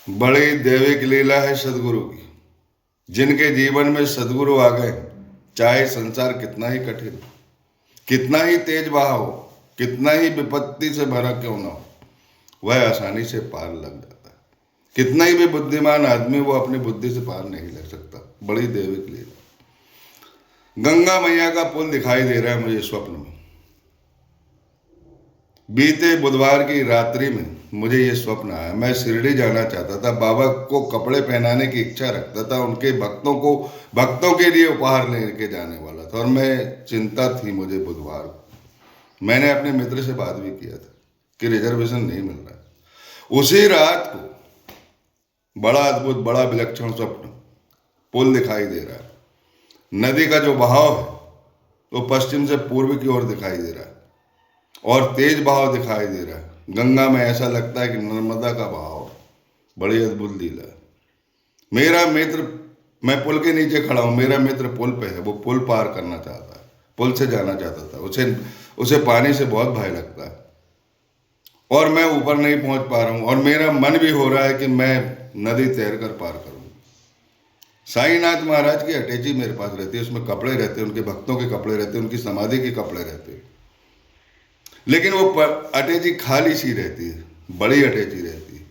बड़ी दैविक लीला है सदगुरु की। जिनके जीवन में सदगुरु आ गए, चाहे संसार कितना ही कठिन, कितना ही तेज बहाव हो, कितना ही विपत्ति से भरा क्यों ना हो, वह आसानी से पार लग जाता है। कितना ही भी बुद्धिमान आदमी वो अपनी बुद्धि से पार नहीं लग सकता। बड़ी दैविक लीला। गंगा मैया का पुल दिखाई दे रहा है मुझे स्वप्न में। बीते बुधवार की रात्रि में मुझे ये स्वप्न आया। मैं शिरडी जाना चाहता था, बाबा को कपड़े पहनाने की इच्छा रखता था, उनके भक्तों के लिए उपहार लेके जाने वाला था। और मैं चिंता थी मुझे बुधवार को। मैंने अपने मित्र से बात भी किया था कि रिजर्वेशन नहीं मिल रहा है। उसी रात को बड़ा अद्भुत, बड़ा विलक्षण स्वप्न, पुल दिखाई दे रहा है। नदी का जो बहाव है वो पश्चिम से पूर्व की ओर दिखाई दे रहा है और तेज बहाव दिखाई दे रहा है। गंगा में ऐसा लगता है कि नर्मदा का बहाव। बड़ी अद्भुत लीला है। मेरा मित्र, मैं पुल के नीचे खड़ा हूं, मेरा मित्र पुल पे है। वो पुल पार करना चाहता है, पुल से जाना चाहता था। उसे पानी से बहुत भय लगता है और मैं ऊपर नहीं पहुंच पा रहा हूं। और मेरा मन भी हो रहा है कि मैं नदी तैर कर पार करूं। साईनाथ महाराज की अटैची मेरे पास रहती है, उसमें कपड़े रहते हैं, उनके भक्तों के कपड़े रहते हैं, उनकी समाधि के कपड़े रहते हैं। लेकिन वो अटैची खाली सी रहती है, बड़ी अटैची रहती है।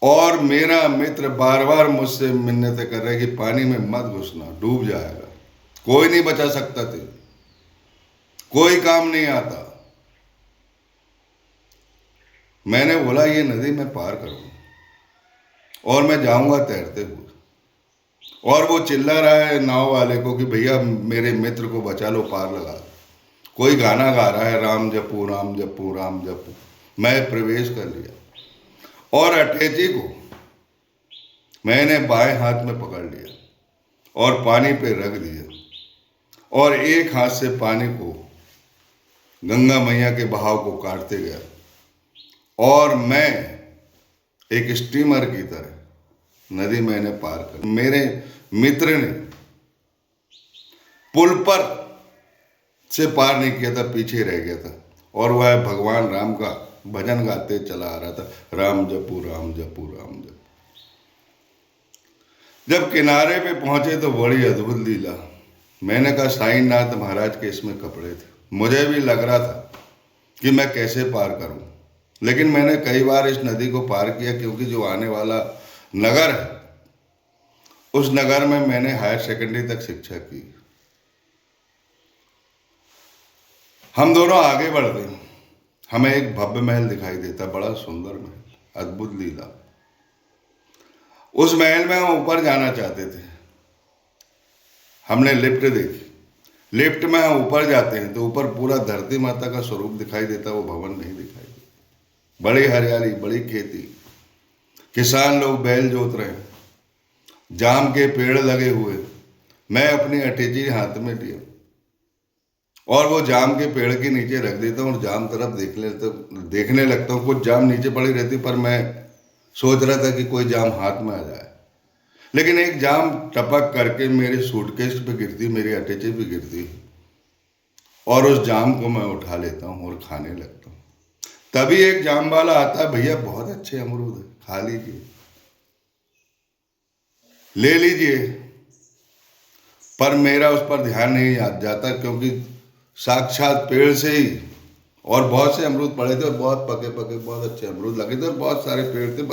और मेरा मित्र बार बार मुझसे मिन्नतें कर रहा है कि पानी में मत घुसना, डूब जाएगा। कोई नहीं बचा सकता थे, कोई काम नहीं आता। मैंने बोला ये नदी मैं पार करूं और मैं जाऊंगा तैरते हुए। और वो चिल्ला रहा है नाव वाले को कि भैया मेरे मित्र को बचा लो, पार लगा दो। कोई गाना गा रहा है, राम जपू राम जपू राम जपू। मैं प्रवेश कर लिया और अटैची को मैंने बाएं हाथ में पकड़ लिया और पानी पे रख दिया और एक हाथ से पानी को, गंगा मैया के बहाव को काटते गया। और मैं एक स्टीमर की तरह नदी मैंने पार कर। मेरे मित्र ने पुल पर से पार नहीं किया था, पीछे रह गया था। और वह भगवान राम का भजन गाते चला आ रहा था, राम जपू राम जपू राम जपू। जब किनारे पे पहुंचे तो बड़ी अद्भुत लीला। मैंने कहा साईनाथ महाराज के इसमें कपड़े थे। मुझे भी लग रहा था कि मैं कैसे पार करूं, लेकिन मैंने कई बार इस नदी को पार किया, क्योंकि जो आने वाला नगर है उस नगर में मैंने हायर सेकेंडरी तक शिक्षा की। हम दोनों आगे बढ़ते, हमें एक भव्य महल दिखाई देता, बड़ा सुंदर महल, अद्भुत लीला। उस महल में हम ऊपर जाना चाहते थे। हमने लिफ्ट देखी। लिफ्ट में हम ऊपर जाते हैं तो ऊपर पूरा धरती माता का स्वरूप दिखाई देता, वो भवन नहीं दिखाई देता। बड़ी हरियाली, बड़ी खेती, किसान लोग बैल जोत रहे हैं, जाम के पेड़ लगे हुए। मैं अपनी अटैची हाथ में लिया और वो जाम के पेड़ के नीचे रख देता हूँ और जाम तरफ देखने लगता हूँ। कुछ जाम नीचे पड़ी रहती, पर मैं सोच रहा था कि कोई जाम हाथ में आ जाए। लेकिन एक जाम टपक करके मेरे सूटकेस पे गिरती, मेरी अटैची पे गिरती और उस जाम को मैं उठा लेता हूँ और खाने लगता हूँ। तभी एक जाम वाला आता है, भैया बहुत अच्छे अमरूद है, खा लीजिए, ले लीजिए। पर मेरा उस पर ध्यान नहीं जाता, क्योंकि साक्षात पेड़ से ही और बहुत से अमरूद पड़े थे और बहुत पके पके बहुत अच्छे अमरूद लगे थे और बहुत सारे पेड़ थे,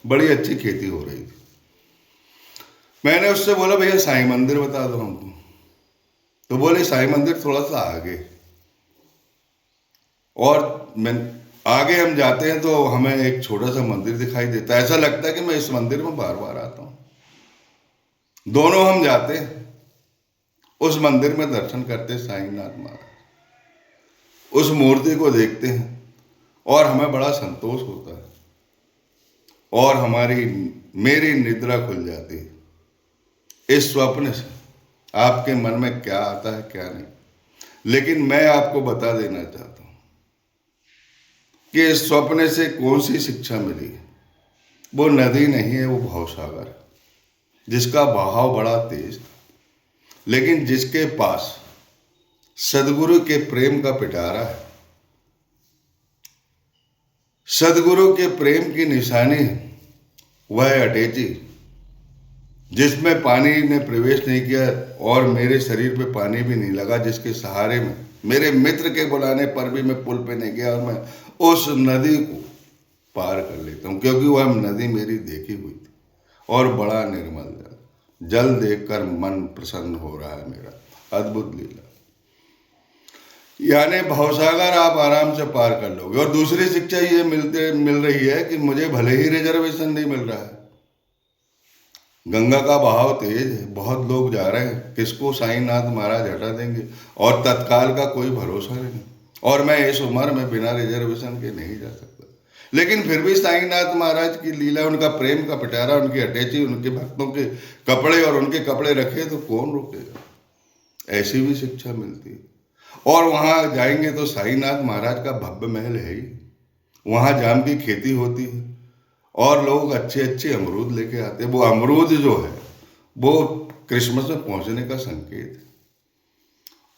बड़ी अच्छी खेती हो रही थी। मैंने उससे बोला भैया साईं मंदिर बता दो हमको। तो बोले साईं मंदिर थोड़ा सा आगे। और मैं आगे हम जाते हैं तो हमें एक छोटा सा मंदिर दिखाई देता है। ऐसा लगता है कि मैं इस मंदिर में बार बार आता हूँ। दोनों हम जाते हैं उस मंदिर में, दर्शन करते साईनाथ महाराज, उस मूर्ति को देखते हैं और हमें बड़ा संतोष होता है और मेरी निद्रा खुल जाती है। इस स्वप्न से आपके मन में क्या आता है क्या नहीं, लेकिन मैं आपको बता देना चाहता हूं कि इस स्वप्न से कौन सी शिक्षा मिली। वो नदी नहीं है, वो भवसागर, जिसका बहाव बड़ा तेज था, लेकिन जिसके पास सदगुरु के प्रेम का पिटारा है, सदगुरु के प्रेम की निशानी वह अटैची जिसमें पानी ने प्रवेश नहीं किया और मेरे शरीर पे पानी भी नहीं लगा, जिसके सहारे में मेरे मित्र के बुलाने पर भी मैं पुल पे नहीं गया और मैं उस नदी को पार कर लेता हूँ, क्योंकि वह नदी मेरी देखी हुई थी और बड़ा निर्मल जल देखकर मन प्रसन्न हो रहा है मेरा। अद्भुत लीला, यानी भवसागर आप आराम से पार कर लोगे। और दूसरी शिक्षा ये मिल रही है कि मुझे भले ही रिजर्वेशन नहीं मिल रहा है, गंगा का बहाव तेज है, बहुत लोग जा रहे हैं, किसको साईनाथ महाराज हटा देंगे और तत्काल का कोई भरोसा नहीं, और मैं इस उम्र में बिना रिजर्वेशन के नहीं जा सकता। लेकिन फिर भी साईनाथ महाराज की लीला, उनका प्रेम का पिटारा, उनकी अटैची, उनके भक्तों के कपड़े और उनके कपड़े रखे तो कौन रोकेगा। ऐसी भी शिक्षा मिलती है। और वहाँ जाएंगे तो साईनाथ महाराज का भव्य महल है ही, वहाँ जाम की खेती होती है और लोग अच्छे अच्छे अमरूद लेके आते हैं। वो अमरूद जो है वो क्रिसमस में पहुँचने का संकेत है।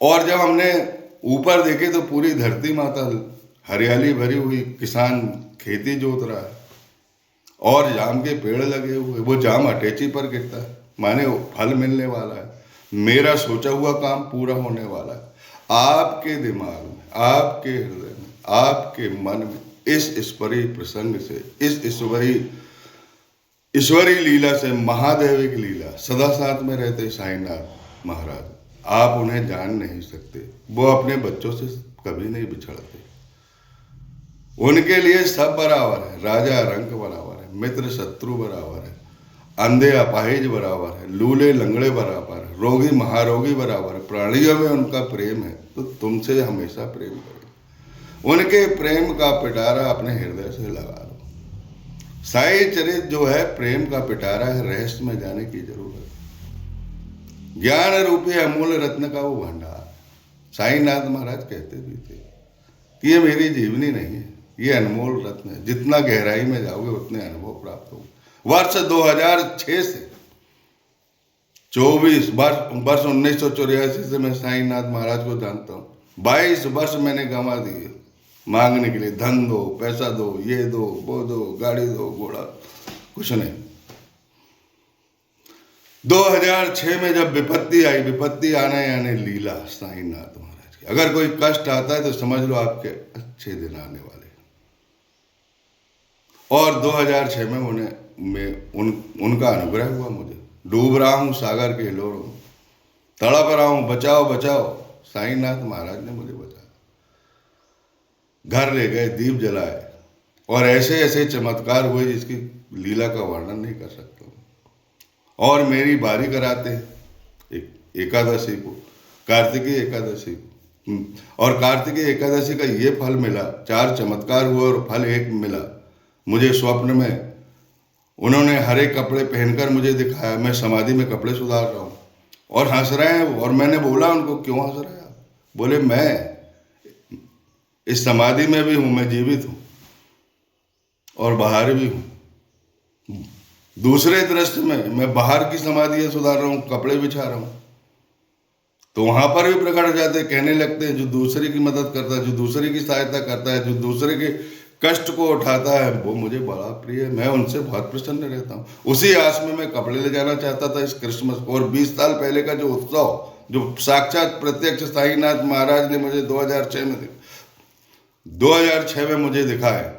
और जब हमने ऊपर देखे तो पूरी धरती माता हरियाली भरी हुई, किसान खेती जोत रहा है और जाम के पेड़ लगे हुए, वो जाम अटैची पर गिरता है, माने फल मिलने वाला है, मेरा सोचा हुआ काम पूरा होने वाला है। आपके दिमाग में, आपके हृदय में, आपके मन में इस ईश्वरीय प्रसंग से, इस ईश्वरी लीला से, महादेविक लीला, सदा साथ में रहते साईनाथ महाराज, आप उन्हें जान नहीं सकते। वो अपने बच्चों से कभी नहीं बिछड़ते, उनके लिए सब बराबर है, राजा रंक बराबर है, मित्र शत्रु बराबर है, अंधे अपाहिज बराबर है, लूले लंगड़े बराबर है, रोगी महारोगी बराबर है। प्राणियों में उनका प्रेम है तो तुमसे हमेशा प्रेम करें। उनके प्रेम का पिटारा अपने हृदय से लगा लो। साई चरित जो है प्रेम का पिटारा है, रहस्य में जाने की जरूरत। ज्ञान रूपी अमूल्य रत्न का वो भंडार। साईनाथ महाराज कहते भी थे कि ये मेरी जीवनी नहीं है, ये अनमोल रत्न है, जितना गहराई में जाओगे उतने अनुभव प्राप्त होंगे। वर्ष 2006 से 24 वर्ष 1984 से मैं साईनाथ महाराज को जानता हूँ। 22 वर्ष मैंने गंवा दिए मांगने के लिए, धन दो, पैसा दो, ये दो, वो दो, गाड़ी दो, घोड़ा, कुछ नहीं। 2006 में जब विपत्ति आई, विपत्ति आने यानी लीला साईनाथ महाराज की। अगर कोई कष्ट आता है तो समझ लो आपके अच्छे दिन आने वाले। और 2006 में उनका अनुग्रह हुआ मुझे। डूब रहा हूँ सागर के हिलोरों में, तड़प रहा हूँ, बचाओ बचाओ, साईनाथ महाराज ने मुझे बचाया। घर ले गए, दीप जलाए और ऐसे ऐसे चमत्कार हुए जिसकी लीला का वर्णन नहीं कर सकता। और मेरी बारी कराते हैं एकादशी को, कार्तिकी एकादशी को, और कार्तिकी एकादशी का ये फल मिला। 4 चमत्कार हुए और फल 1 मिला मुझे स्वप्न में। उन्होंने हरे कपड़े पहनकर मुझे दिखाया, मैं समाधि में कपड़े सुधार रहा हूँ और हंस रहे हैं। और मैंने बोला उनको, क्यों हंस रहे हैं आप? बोले, मैं इस समाधि में भी हूँ, मैं जीवित हूँ और बाहर भी हूँ। दूसरे दृश्य में मैं बाहर की समाधियाँ सुधार रहा हूँ, कपड़े बिछा रहा हूँ, तो वहाँ पर भी प्रकट हो जाते हैं, कहने लगते हैं जो दूसरे की मदद करता है, जो दूसरे की सहायता करता है, जो दूसरे के कष्ट को उठाता है, वो मुझे बड़ा प्रिय है, मैं उनसे बहुत प्रसन्न रहता हूँ। उसी आस में मैं कपड़े ले जाना चाहता था इस क्रिसमस को। और 20 साल पहले का जो उत्सव, जो साक्षात प्रत्यक्ष साईनाथ महाराज ने मुझे 2006 में मुझे दिखाया,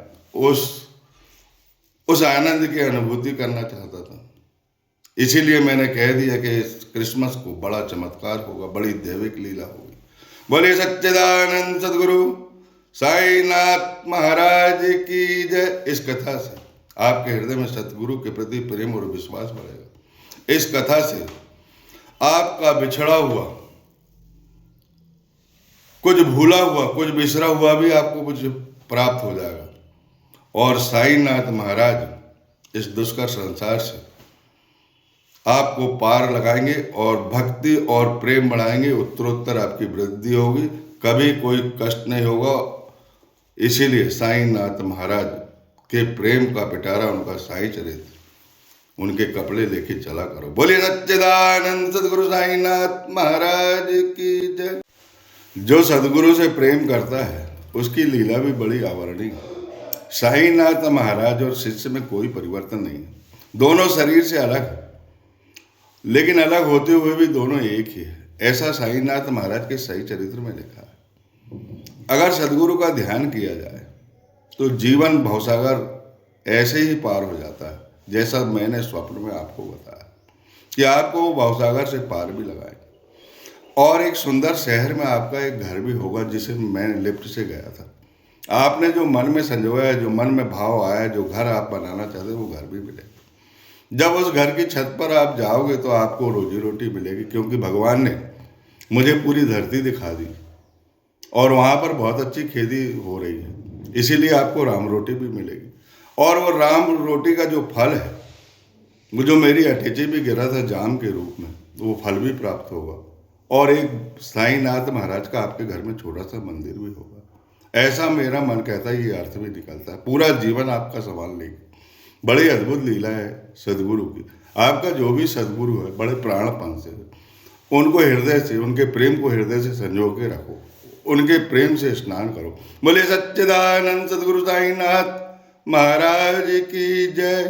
उस आनंद की अनुभूति करना चाहता था। इसीलिए मैंने कह दिया कि इस क्रिसमस को बड़ा चमत्कार होगा, बड़ी दैविक लीला होगी। बोले सच्चिदानंद सदगुरु साईनाथ महाराज की जय। इस कथा से आपके हृदय में सतगुरु के प्रति प्रेम और विश्वास बढ़ेगा। इस कथा से आपका बिछड़ा हुआ, कुछ भूला हुआ, कुछ बिसरा हुआ भी आपको कुछ प्राप्त हो जाएगा। और साईनाथ महाराज इस दुष्कर संसार से आपको पार लगाएंगे और भक्ति और प्रेम बढ़ाएंगे। उत्तरोत्तर आपकी वृद्धि होगी, कभी कोई कष्ट नहीं होगा। इसीलिए साईनाथ महाराज के प्रेम का पिटारा, उनका साई चरित्र, उनके कपड़े लेके चला करो। बोलिए सच्चिदानंद सदगुरु साईनाथ महाराज की जय। जो सदगुरु से प्रेम करता है उसकी लीला भी बड़ी आवर्णीय है। साईनाथ महाराज और शिष्य में कोई परिवर्तन नहीं है। दोनों शरीर से अलग है, लेकिन अलग होते हुए भी दोनों एक ही है। ऐसा साईनाथ महाराज के सही चरित्र में लिखा है। अगर सदगुरु का ध्यान किया जाए तो जीवन भवसागर ऐसे ही पार हो जाता है, जैसा मैंने स्वप्न में आपको बताया कि आपको वो भवसागर से पार भी लगाए। और एक सुंदर शहर में आपका एक घर भी होगा, जिसे मैंने लिफ्ट से गया था। आपने जो मन में संजोया है, जो मन में भाव आया है, जो घर आप बनाना चाहते हैं, वो घर भी मिलेगा। जब उस घर की छत पर आप जाओगे तो आपको रोजी रोटी मिलेगी, क्योंकि भगवान ने मुझे पूरी धरती दिखा दी और वहाँ पर बहुत अच्छी खेती हो रही है, इसीलिए आपको राम रोटी भी मिलेगी। और वो राम रोटी का जो फल है, वो जो मेरी अटैची भी गिरा था जाम के रूप में, वो फल भी प्राप्त होगा। और एक साईनाथ महाराज का आपके घर में छोटा सा मंदिर भी होगा। ऐसा मेरा मन कहता है, ये अर्थ भी निकलता है। पूरा जीवन आपका संभाल लेगी। बड़ी अद्भुत लीला है सदगुरु की। आपका जो भी सदगुरु है, बड़े प्राणपन से उनको हृदय से, उनके प्रेम को हृदय से संजो के रखो, उनके प्रेम से स्नान करो। बोले सच्चिदानंद सदगुरु साईनाथ महाराज की जय।